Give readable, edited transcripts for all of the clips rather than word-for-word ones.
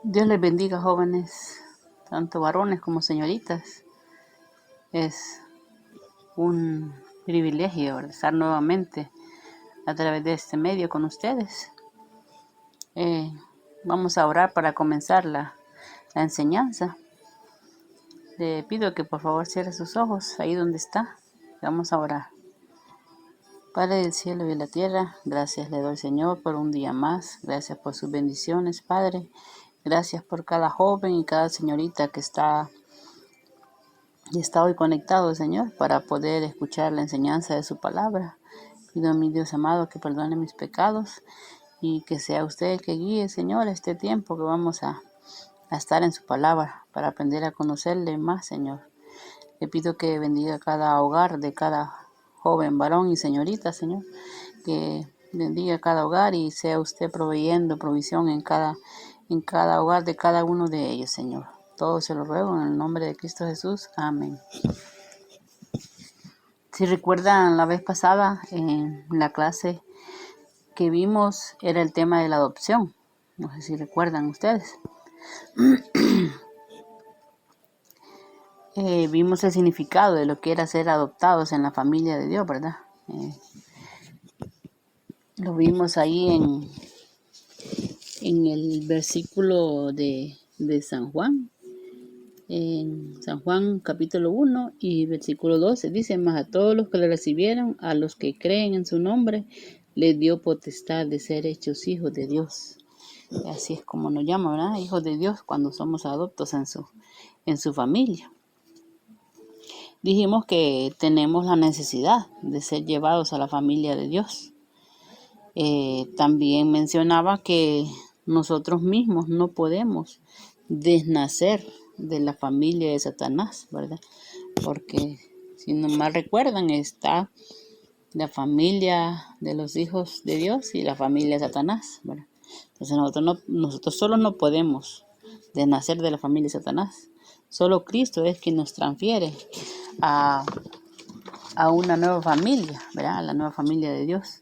Dios les bendiga, jóvenes, tanto varones como señoritas. Es un privilegio estar nuevamente a través de este medio con ustedes. Vamos a orar para comenzar la enseñanza. Le pido que por favor cierre sus ojos ahí donde está. Vamos a orar. Padre del cielo y de la tierra, gracias le doy, Señor, por un día más. Gracias por sus bendiciones, Padre. Gracias por cada joven y cada señorita que está hoy conectado, Señor, para poder escuchar la enseñanza de su palabra. Pido a mi Dios amado que perdone mis pecados y que sea usted el que guíe, Señor, este tiempo que vamos a estar en su palabra para aprender a conocerle más, Señor. Le pido que bendiga cada hogar de cada joven, varón y señorita, Señor, que bendiga cada hogar y sea usted proveyendo provisión en cada hogar de cada uno de ellos, Señor. Todo se lo ruego en el nombre de Cristo Jesús. Amén. Si recuerdan, la vez pasada en la clase que vimos era el tema de la adopción. No sé si recuerdan ustedes. Vimos el significado de lo que era ser adoptados en la familia de Dios, ¿verdad? Lo vimos ahí en el versículo de San Juan. En San Juan capítulo 1 y versículo 12 dice: mas a todos los que le recibieron, a los que creen en su nombre, les dio potestad de ser hechos hijos de Dios. Así es como nos llama, ¿verdad? Hijos de Dios cuando somos adoptos en su familia. Dijimos que tenemos la necesidad de ser llevados a la familia de Dios. También mencionaba que nosotros mismos no podemos desnacer de la familia de Satanás, ¿verdad? Porque si no mal recuerdan, está la familia de los hijos de Dios y la familia de Satanás, ¿verdad? Entonces nosotros solo no podemos desnacer de la familia de Satanás. Solo Cristo es quien nos transfiere a una nueva familia, ¿verdad? A la nueva familia de Dios,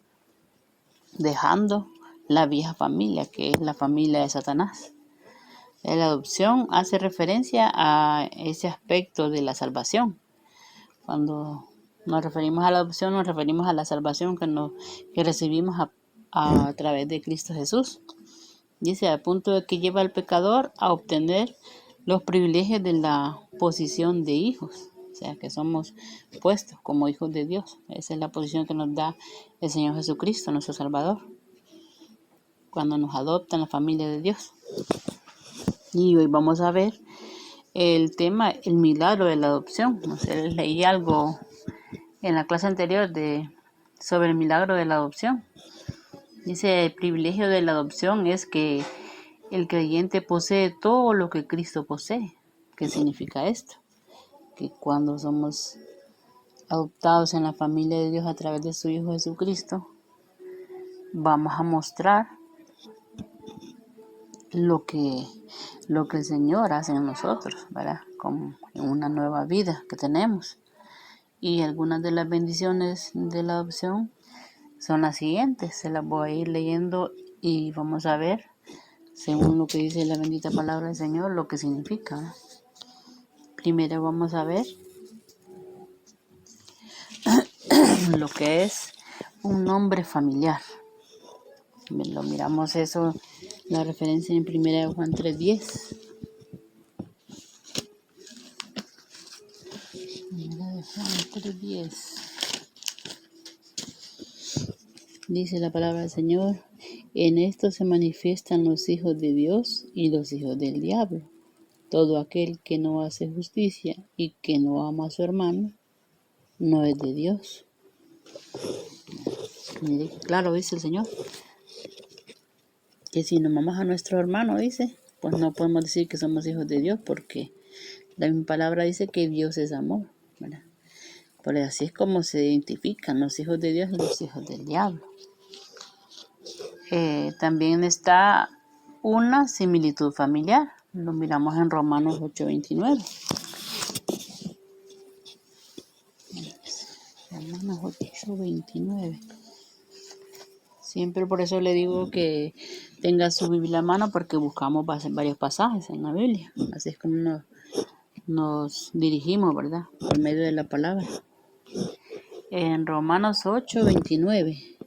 dejando la vieja familia, que es la familia de Satanás. La adopción hace referencia a ese aspecto de la salvación. Cuando nos referimos a la adopción, nos referimos a la salvación que recibimos a través de Cristo Jesús. Dice, al punto de que lleva al pecador a obtener los privilegios de la posición de hijos. O sea, que somos puestos como hijos de Dios. Esa es la posición que nos da el Señor Jesucristo, nuestro Salvador, cuando nos adopta en la familia de Dios. Y hoy vamos a ver el tema, el milagro de la adopción. No sé, les leí algo en la clase anterior sobre el milagro de la adopción. Dice, el privilegio de la adopción es que el creyente posee todo lo que Cristo posee. ¿Qué significa esto? Que cuando somos adoptados en la familia de Dios a través de su Hijo Jesucristo, vamos a mostrar lo que el Señor hace en nosotros, ¿verdad? Como en una nueva vida que tenemos. Y algunas de las bendiciones de la adopción son las siguientes. Se las voy a ir leyendo y vamos a ver, según lo que dice la bendita palabra del Señor, lo que significa, ¿no? Primero vamos a ver lo que es un nombre familiar. Lo miramos eso, la referencia en 1 Juan 3:10. 1 Juan 3:10. Dice la palabra del Señor: en esto se manifiestan los hijos de Dios y los hijos del diablo. Todo aquel que no hace justicia y que no ama a su hermano, no es de Dios. Mire, claro, dice el Señor, que si no amamos a nuestro hermano, dice, pues no podemos decir que somos hijos de Dios, porque la misma palabra dice que Dios es amor, ¿verdad? Por así es como se identifican los hijos de Dios y los hijos del diablo. También está una similitud familiar. Lo miramos en Romanos 8:29. Romanos 8:29. Siempre por eso le digo que tenga su Biblia a mano, porque buscamos varios pasajes en la Biblia. Así es como nos dirigimos, ¿verdad? Por medio de la palabra. En Romanos 8:29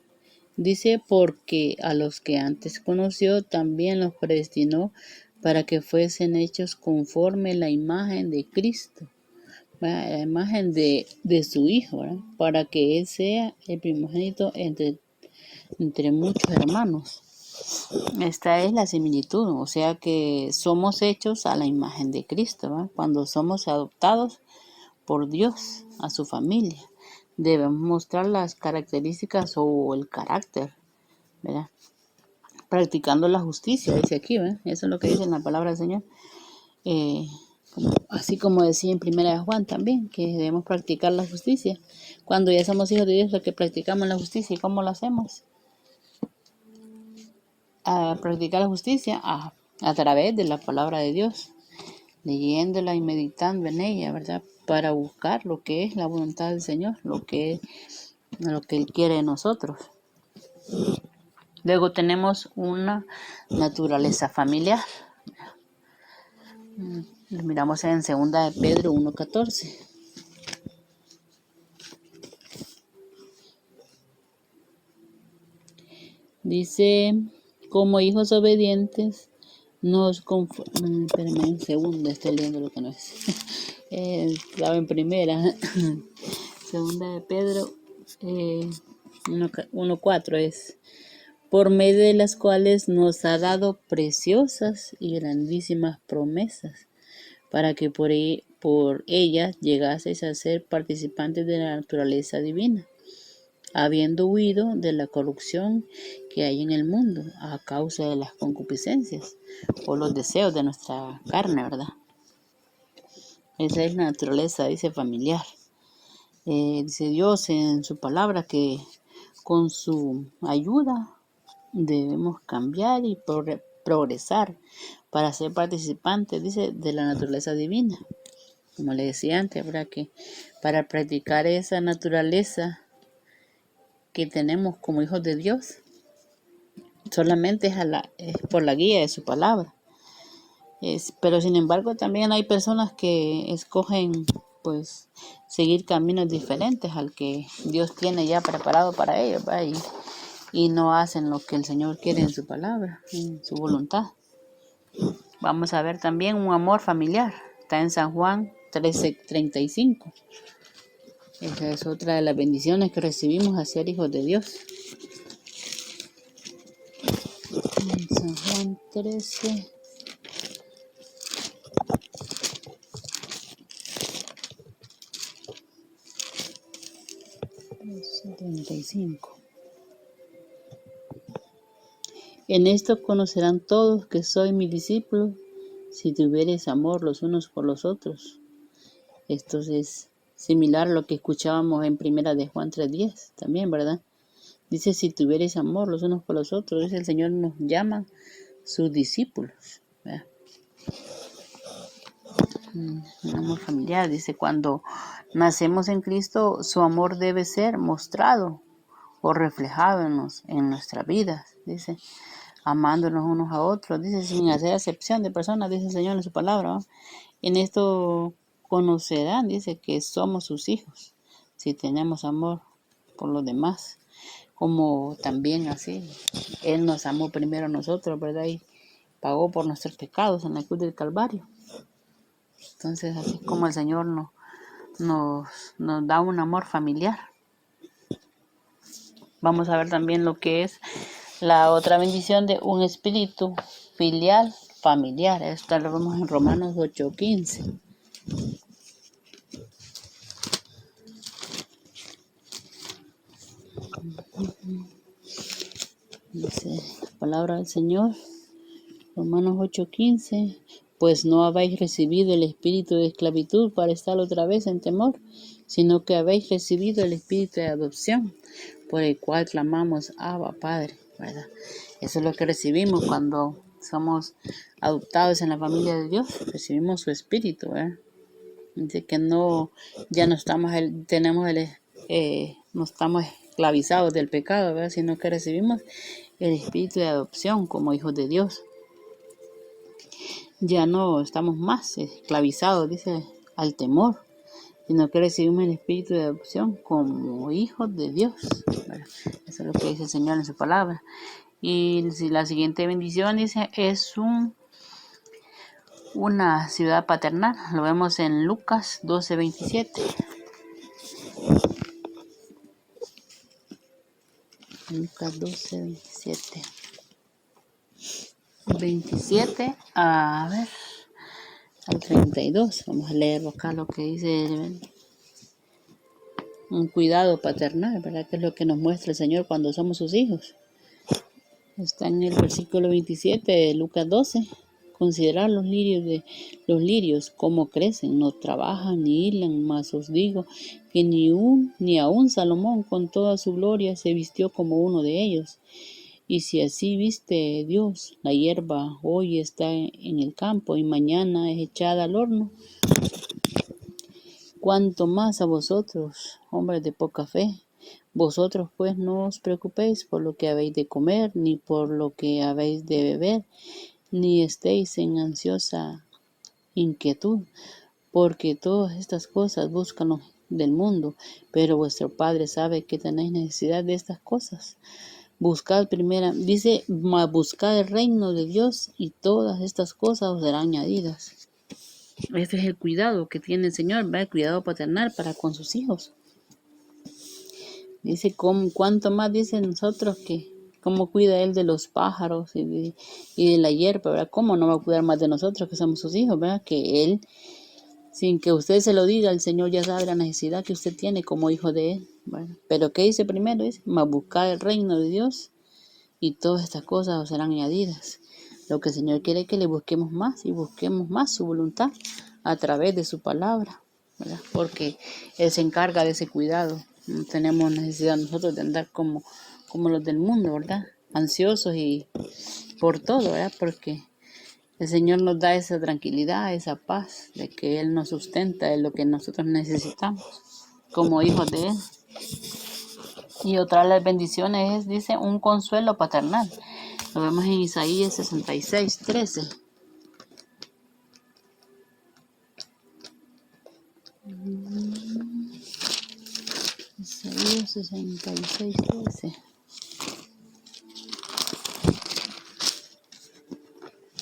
dice: porque a los que antes conoció también los predestinó para que fuesen hechos conforme la imagen de Cristo, ¿verdad? La imagen de su Hijo, ¿verdad? Para que Él sea el primogénito entre muchos hermanos. Esta es la similitud, o sea que somos hechos a la imagen de Cristo, ¿verdad? Cuando somos adoptados por Dios a su familia, debemos mostrar las características o el carácter, ¿verdad? Practicando la justicia, dice aquí, ¿verdad? Eso es lo que dice en la palabra del Señor. Así como decía en Primera de Juan también, que debemos practicar la justicia. Cuando ya somos hijos de Dios, lo que practicamos la justicia. ¿Y cómo lo hacemos? A practicar la justicia a través de la palabra de Dios, leyéndola y meditando en ella, ¿verdad? Para buscar lo que es la voluntad del Señor, lo que Él quiere de nosotros. Luego tenemos una naturaleza familiar. Lo miramos en 2 de Pedro 1:14. Dice: como hijos obedientes, espérame un segundo, estoy leyendo lo que no es. Estaba en primera. 2 de Pedro 1:4 es: por medio de las cuales nos ha dado preciosas y grandísimas promesas, para que por ellas llegaseis a ser participantes de la naturaleza divina, habiendo huido de la corrupción que hay en el mundo a causa de las concupiscencias o los deseos de nuestra carne, ¿verdad? Esa es la naturaleza, dice, familiar. Dice Dios en su palabra que con su ayuda debemos cambiar y progresar para ser participantes, dice, de la naturaleza divina. Como le decía antes, ¿verdad? Que para practicar esa naturaleza que tenemos como hijos de Dios, solamente es por la guía de su palabra. Pero sin embargo también hay personas que escogen pues seguir caminos diferentes al que Dios tiene ya preparado para ellos, ¿verdad? Y no hacen lo que el Señor quiere en su palabra, en su voluntad. Vamos a ver también un amor familiar. Está en San Juan 13:35. Esa es otra de las bendiciones que recibimos a ser hijos de Dios. En San Juan 13. 35. En esto conocerán todos que soy mi discípulo, si tuviereis amor los unos por los otros. Esto es similar a lo que escuchábamos en Primera de Juan 3:10 también, ¿verdad? Dice: si tuviereis amor los unos por los otros. Dice: el Señor nos llama sus discípulos, ¿verdad? Un amor familiar. Dice: cuando nacemos en Cristo, su amor debe ser mostrado o reflejado en nuestra vida. Dice: amándonos unos a otros, dice, sin hacer acepción de personas, dice el Señor en su palabra, ¿no? En esto conocerán, dice, que somos sus hijos, si tenemos amor por los demás, como también así, Él nos amó primero a nosotros, ¿verdad? Y pagó por nuestros pecados en la cruz del Calvario. Entonces, así como el Señor nos da un amor familiar. Vamos a ver también lo que es la otra bendición de un espíritu filial familiar. Esto lo vemos en Romanos 8:15. Dice la palabra del Señor, Romanos 8:15. Pues no habéis recibido el espíritu de esclavitud para estar otra vez en temor, sino que habéis recibido el espíritu de adopción, por el cual clamamos: Abba, Padre, ¿verdad? Eso es lo que recibimos cuando somos adoptados en la familia de Dios. Recibimos su espíritu, ¿verdad? Dice que no estamos esclavizados del pecado, ¿verdad? Sino que recibimos el espíritu de adopción como hijos de Dios. Ya no estamos más esclavizados, dice, al temor, sino que recibimos el espíritu de adopción como hijos de Dios. Bueno, eso es lo que dice el Señor en su palabra. Y la siguiente bendición dice, es una ciudad paternal. Lo vemos en Lucas 12:27. Lucas 12:27. 27, a ver, al 32. Vamos a leer acá lo que dice un cuidado paternal, ¿verdad? Que es lo que nos muestra el Señor cuando somos sus hijos. Está en el versículo 27 de Lucas 12. Considerad los lirios cómo crecen, no trabajan ni hilan, mas os digo que ni aun Salomón con toda su gloria se vistió como uno de ellos. Y si así viste Dios la hierba, hoy está en el campo y mañana es echada al horno, cuanto más a vosotros, hombres de poca fe. Vosotros pues no os preocupéis por lo que habéis de comer, ni por lo que habéis de beber, ni estéis en ansiosa inquietud, porque todas estas cosas buscan los del mundo, pero vuestro Padre sabe que tenéis necesidad de estas cosas. Buscad buscad el reino de Dios y todas estas cosas os serán añadidas. Este es el cuidado que tiene el Señor, ¿verdad? El cuidado paternal para con sus hijos. Dice, cuánto más dice nosotros que cómo cuida Él de los pájaros y de la hierba, ¿verdad? ¿Cómo no va a cuidar más de nosotros que somos sus hijos, ¿verdad? Que Él, sin que usted se lo diga, el Señor ya sabe la necesidad que usted tiene como hijo de Él, ¿verdad? Pero ¿qué dice primero? Dice, más buscar el reino de Dios y todas estas cosas os serán añadidas. Lo que el Señor quiere es que le busquemos más y busquemos más su voluntad a través de su palabra, ¿verdad? Porque Él se encarga de ese cuidado. No tenemos necesidad nosotros de andar como los del mundo, ¿verdad? Ansiosos y por todo, ¿verdad? Porque el Señor nos da esa tranquilidad, esa paz de que Él nos sustenta de lo que nosotros necesitamos como hijos de Él. Y otra de las bendiciones es, dice, un consuelo paternal. Lo vemos en Isaías 66:13. Isaías 66:13.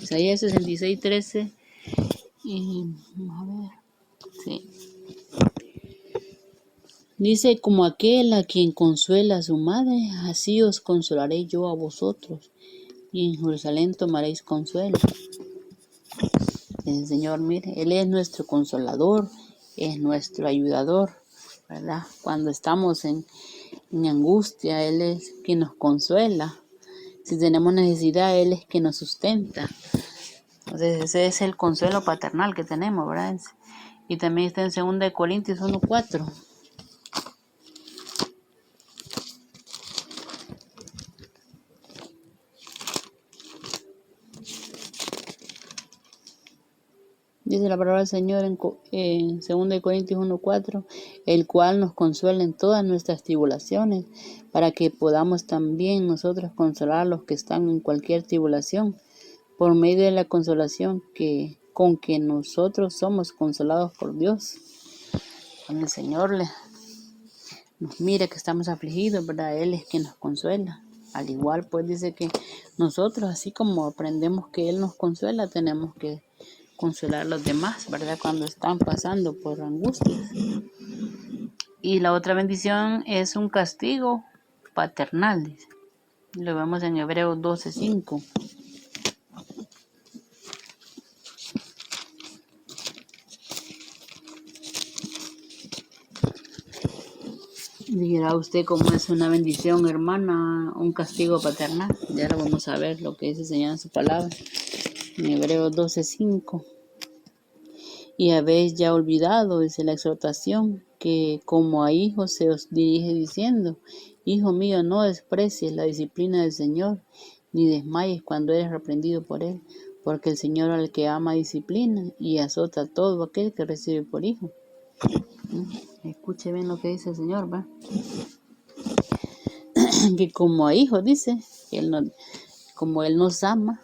Isaías 66:13. Y vamos a ver. Sí. Dice, como aquel a quien consuela a su madre, así os consolaré yo a vosotros, y en Jerusalén tomaréis consuelo. El Señor, mire, Él es nuestro consolador, es nuestro ayudador, ¿verdad? Cuando estamos en angustia, Él es quien nos consuela. Si tenemos necesidad, Él es quien nos sustenta. Entonces, ese es el consuelo paternal que tenemos, ¿verdad? Y también está en 2 Corintios 1:4. Dice la palabra del Señor en 2 Corintios 1:4, el cual nos consuela en todas nuestras tribulaciones, para que podamos también nosotros consolar a los que están en cualquier tribulación, por medio de la consolación con que nosotros somos consolados por Dios. Cuando el Señor nos mira que estamos afligidos, ¿verdad? Él es quien nos consuela. Al igual, pues dice que nosotros, así como aprendemos que Él nos consuela, tenemos que consolar a los demás, ¿verdad? Cuando están pasando por angustias. Y la otra bendición es un castigo paternal, dice. Lo vemos en Hebreos 12:5. Dirá usted cómo es una bendición, hermana, un castigo paternal. Ya lo vamos a ver lo que dice el Señor en su palabra. En Hebreos 12:5. Y habéis ya olvidado, dice la exhortación, que como a hijos se os dirige diciendo, hijo mío, no desprecies la disciplina del Señor, ni desmayes cuando eres reprendido por Él, porque el Señor al que ama disciplina y azota a todo aquel que recibe por hijo. Escuche bien lo que dice el Señor, ¿va? que como a hijos, dice, como Él nos ama,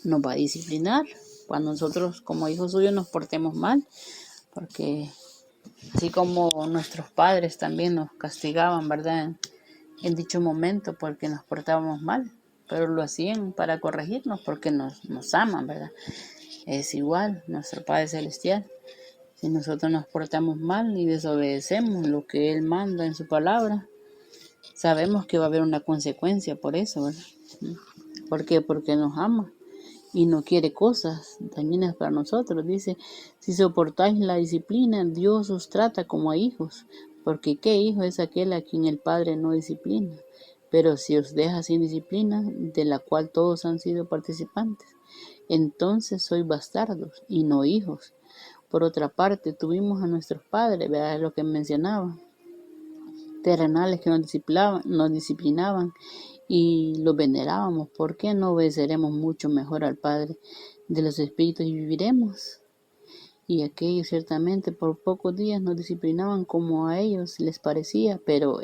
nos va a disciplinar cuando nosotros como hijos suyos nos portemos mal, porque así como nuestros padres también nos castigaban, ¿verdad? En dicho momento porque nos portábamos mal, pero lo hacían para corregirnos porque nos aman, ¿verdad? Es igual nuestro Padre Celestial. Si nosotros nos portamos mal y desobedecemos lo que Él manda en su palabra, sabemos que va a haber una consecuencia por eso, ¿verdad? ¿Por qué? Porque nos ama y no quiere cosas dañinas para nosotros. Dice, si soportáis la disciplina, Dios os trata como a hijos, porque ¿qué hijo es aquel a quien el Padre no disciplina? Pero si os deja sin disciplina, de la cual todos han sido participantes, entonces sois bastardos y no hijos. Por otra parte, tuvimos a nuestros padres, ¿verdad? Lo que mencionaba, terrenales que nos disciplinaban y los venerábamos. ¿Por qué no obedeceremos mucho mejor al Padre de los Espíritus y viviremos? Y aquellos ciertamente por pocos días nos disciplinaban como a ellos les parecía, pero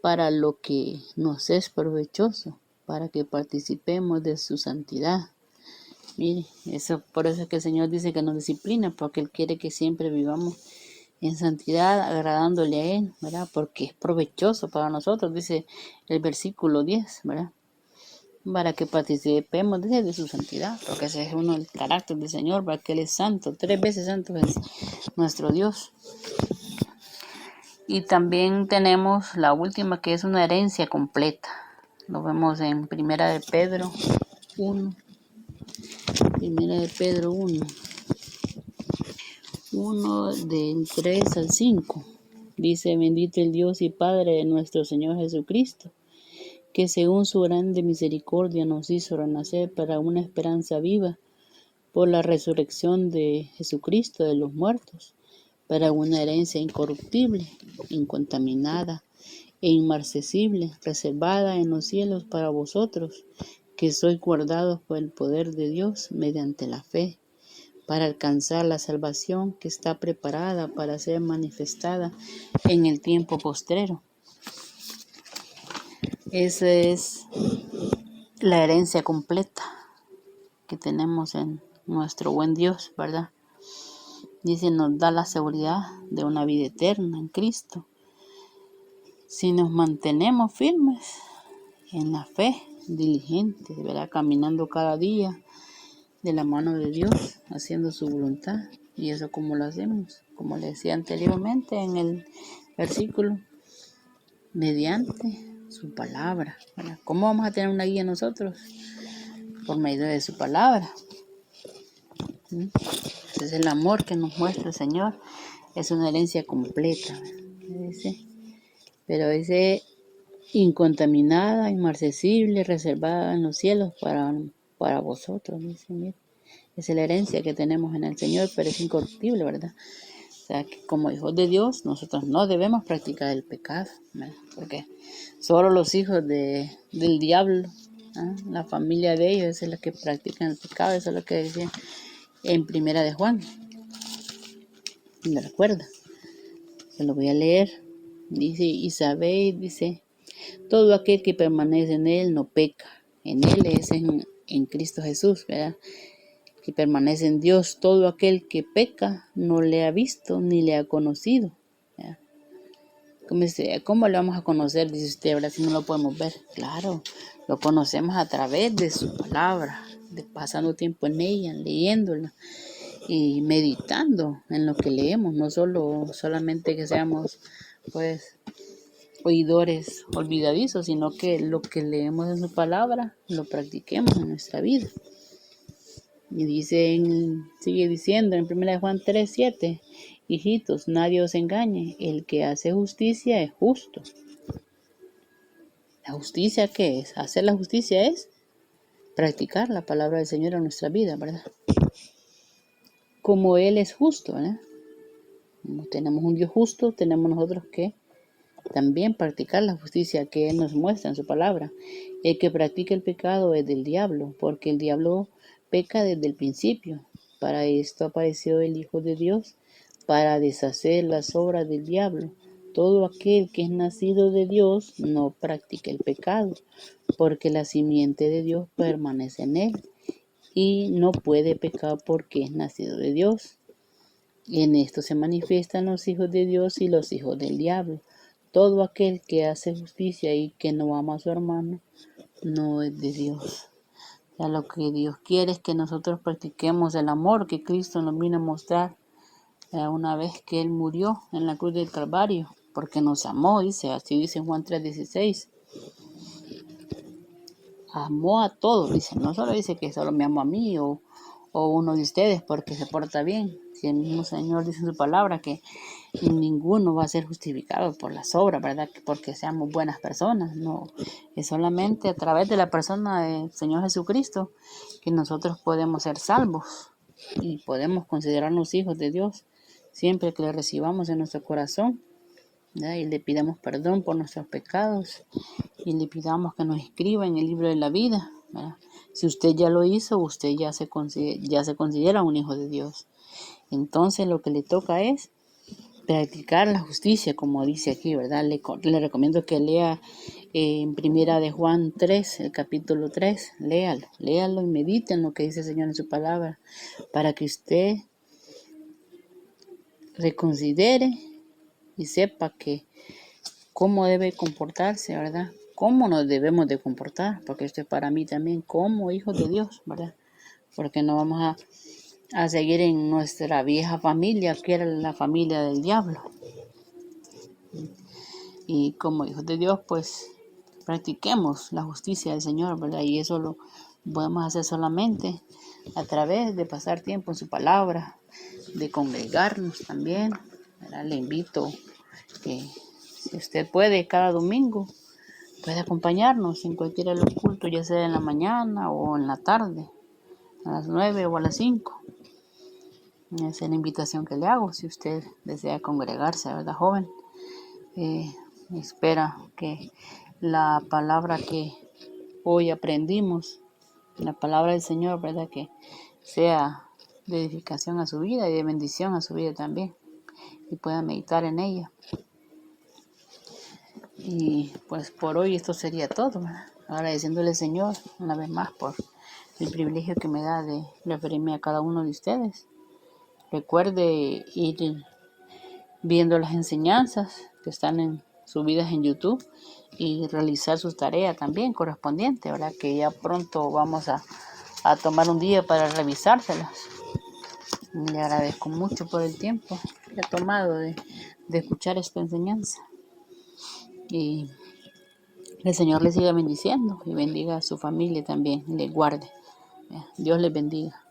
para lo que nos es provechoso, para que participemos de su santidad. Mire, por eso es que el Señor dice que nos disciplina, porque Él quiere que siempre vivamos en santidad, agradándole a Él, ¿verdad? Porque es provechoso para nosotros, dice el versículo 10, ¿verdad? Para que participemos de su santidad, porque ese es uno del carácter del Señor, para que Él es santo, 3 veces santo es nuestro Dios. Y también tenemos la última, que es una herencia completa. Lo vemos en Primera de Pedro 1. Primera de Pedro 1. 1 del 3 al 5. Dice, bendito el Dios y Padre de nuestro Señor Jesucristo, que según su grande misericordia nos hizo renacer para una esperanza viva por la resurrección de Jesucristo de los muertos, para una herencia incorruptible, incontaminada e inmarcesible, reservada en los cielos para vosotros, que sois guardados por el poder de Dios mediante la fe, para alcanzar la salvación que está preparada para ser manifestada en el tiempo postrero. Esa es la herencia completa que tenemos en nuestro buen Dios, ¿verdad? Dice, nos da la seguridad de una vida eterna en Cristo. Si nos mantenemos firmes en la fe, diligentes, ¿verdad? Caminando cada día de la mano de Dios, haciendo su voluntad. Y eso como lo hacemos, como le decía anteriormente en el versículo, mediante su palabra, ¿verdad? ¿Cómo vamos a tener una guía nosotros? Por medio de su palabra. Ese es el amor que nos muestra el Señor. Es una herencia completa, pero dice incontaminada, inmarcesible, reservada en los cielos para vosotros. Dice, mira, es la herencia que tenemos en el Señor, pero es incorruptible, ¿verdad? O sea, que como hijos de Dios, nosotros no debemos practicar el pecado, ¿verdad? Porque solo los hijos del diablo, la familia de ellos es la que practican el pecado. Eso es lo que decía en Primera de Juan. ¿Me recuerda? Se lo voy a leer. Dice, y sabéis, dice, todo aquel que permanece en Él no peca. En Él es en Cristo Jesús, ¿verdad? Que permanece en Dios. Todo aquel que peca no le ha visto ni le ha conocido, ¿verdad? ¿Cómo le vamos a conocer? Dice usted, ¿verdad? Si no lo podemos ver. Claro, lo conocemos a través de su palabra, de pasando tiempo en ella, leyéndola y meditando en lo que leemos, no solamente que seamos pues oidores olvidadizos, sino que lo que leemos en su palabra lo practiquemos en nuestra vida. Y sigue diciendo en 1 Juan 3:7, hijitos, nadie os engañe, el que hace justicia es justo. ¿La justicia qué es? Hacer la justicia es practicar la palabra del Señor en nuestra vida, ¿verdad? Como Él es justo, ¿verdad? Como tenemos un Dios justo, tenemos nosotros que también practicar la justicia que Él nos muestra en su palabra. El que practica el pecado es del diablo, porque el diablo peca desde el principio. Para esto apareció el Hijo de Dios, para deshacer las obras del diablo. todo aquel que es nacido de Dios no practica el pecado, porque la simiente de Dios permanece en él y no puede pecar porque es nacido de Dios. Y en esto se manifiestan los hijos de Dios y los hijos del diablo. Todo aquel que hace justicia y que no ama a su hermano no es de Dios. O sea, lo que Dios quiere es que nosotros practiquemos el amor que Cristo nos vino a mostrar una vez que Él murió en la cruz del Calvario, porque nos amó, dice, así dice Juan 3:16. Amó a todos, dice, no solo dice que solo me amó a mí o uno de ustedes porque se porta bien. Si el mismo Señor dice en su palabra que ninguno va a ser justificado por las obras, ¿verdad? Porque seamos buenas personas, no. Es solamente a través de la persona del Señor Jesucristo que nosotros podemos ser salvos y podemos considerarnos hijos de Dios siempre que le recibamos en nuestro corazón, ¿verdad? Y le pidamos perdón por nuestros pecados y le pidamos que nos escriba en el libro de la vida, ¿verdad? Si usted ya lo hizo, usted ya se considera un hijo de Dios. Entonces lo que le toca es practicar la justicia, como dice aquí, ¿verdad? Le recomiendo que lea en primera de Juan 3, el capítulo 3, léalo y medite en lo que dice el Señor en su palabra, para que usted reconsidere y sepa que cómo debe comportarse, ¿verdad? Cómo nos debemos de comportar, porque esto es para mí también como hijos de Dios, ¿verdad? Porque no vamos a seguir en nuestra vieja familia, que era la familia del diablo. Y como hijos de Dios, pues practiquemos la justicia del Señor, ¿verdad? Y eso lo podemos hacer solamente a través de pasar tiempo en su palabra, de congregarnos también, ¿verdad? Le invito que si usted puede cada domingo, puede acompañarnos en cualquiera de los cultos, ya sea en la mañana o en la tarde, a las 9 o a las 5. Esa es la invitación que le hago si usted desea congregarse, ¿verdad, joven? Espera que la palabra que hoy aprendimos, la palabra del Señor, ¿verdad? Que sea de edificación a su vida y de bendición a su vida también, y pueda meditar en ella. Y pues por hoy esto sería todo, ¿verdad? Agradeciéndole al Señor una vez más por el privilegio que me da de referirme a cada uno de ustedes. Recuerde ir viendo las enseñanzas que están subidas en YouTube y realizar sus tareas también correspondientes, ¿verdad? Que ya pronto vamos a tomar un día para revisárselas. Le agradezco mucho por el tiempo que ha tomado de escuchar esta enseñanza. Y el Señor les siga bendiciendo y bendiga a su familia también, le guarde. Dios les bendiga.